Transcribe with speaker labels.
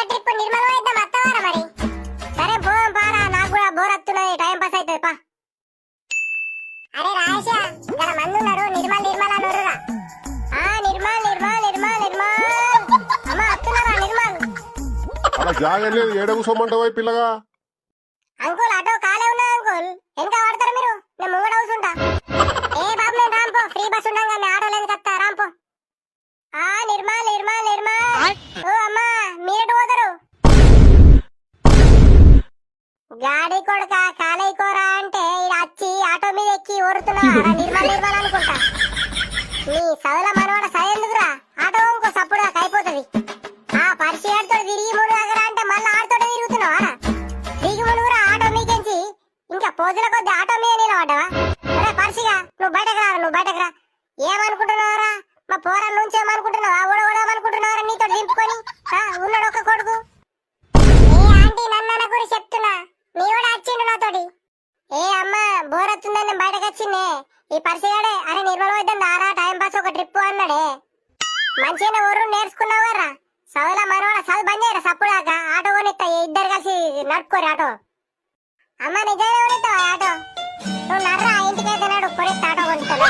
Speaker 1: ఒక ట్రిప్ నిర్మల్ పోయిద్దాం అత్తవారా మరి. సరే పోదాం పారా, నాకు కూడా బోర్ వస్తున్నది, టైం పాస్ అవుతుంది పా. అరే రాజా ఇక్కడ మంది ఉన్నారు, నిర్మల్ నిర్మల్ అని ఉర్రురా. నిర్మల్ నిర్మల్ నిర్మల్ నిర్మల్ అమ్మ వస్తున్నారా నిర్మల్.
Speaker 2: అలా జాగ లేదు, ఏడ కూసోమంటావా పిల్లగా?
Speaker 1: అంకుల్ ఆటో కాలే ఉన్నా అంకుల్, ఎంత వాడతారు మీరు? నేను ముంగడ కూర్చుంటా. ఏ బాబు నేను రాంపో, ఫ్రీ బస్ ఉండగా మీ ఆటో లేదు కత్తా రాంపో. నిర్మల్ నిర్మల్ నిర్మల్. ఓ అమ్మా మీరెటు పోతారు? గాడి కొడుక కాలేకోరా అంటే ఇలా వచ్చి ఆటో మీద ఎక్కి ఊరుతున్నావా నిర్మల్ నిర్మల్ అనుకుంటా. నీ సదుల మనవాడ సదెందుకురా, ఆటో ఇంకో సప్పుడు అయిపోతుంది. పరిచి ఆడుతో తిరిగి మునుగరా అంటే మళ్ళీ ఆడుతో తిరుగుతున్నావా? దిగి మునుగురా ఆటో మీకెంచి, ఇంకా పోతుల కొద్ది ఆటో మీద నిలబడ్డావా? అరే పరిచిగా నువ్వు బయటకు రా, నువ్వు బయటకు రా. ఏమనుకుంటున్నావురా, మా పోరాల నుంచి ఏమనుకుంటున్నావా? ఓడవడమనుకుంటున్నావరా నీతో దింపుకొని? ఉన్నాడు ఒక కొడుకు. ఏ ఆంటీ నన్న గురి చెప్తున్నా, నీ కూడా వచ్చిండు నాతోటి. ఏ అమ్మా బోరొత్తుందని నేను బయటకు వచ్చిందే. ఈ పరిచయాడే అరే నిర్మల్ వద్దని దారా టైం పాస్ ఒక ట్రిప్ అన్నాడే. మంచిగా ఊరు నేర్చుకున్నావు కదరా, చదువులా మనవాడ చదువు బంద్ చేయరా సప్పుడాక. ఆటో కొనిస్తా, ఇద్దరు కలిసి నడుపుకోరు ఆటో. అమ్మ నిజంగా కొనిస్తావా ఆటో? నువ్వు నర్రా ఇంటికైతే నాడు కొనిస్తా ఆటో కొనిస్తాను.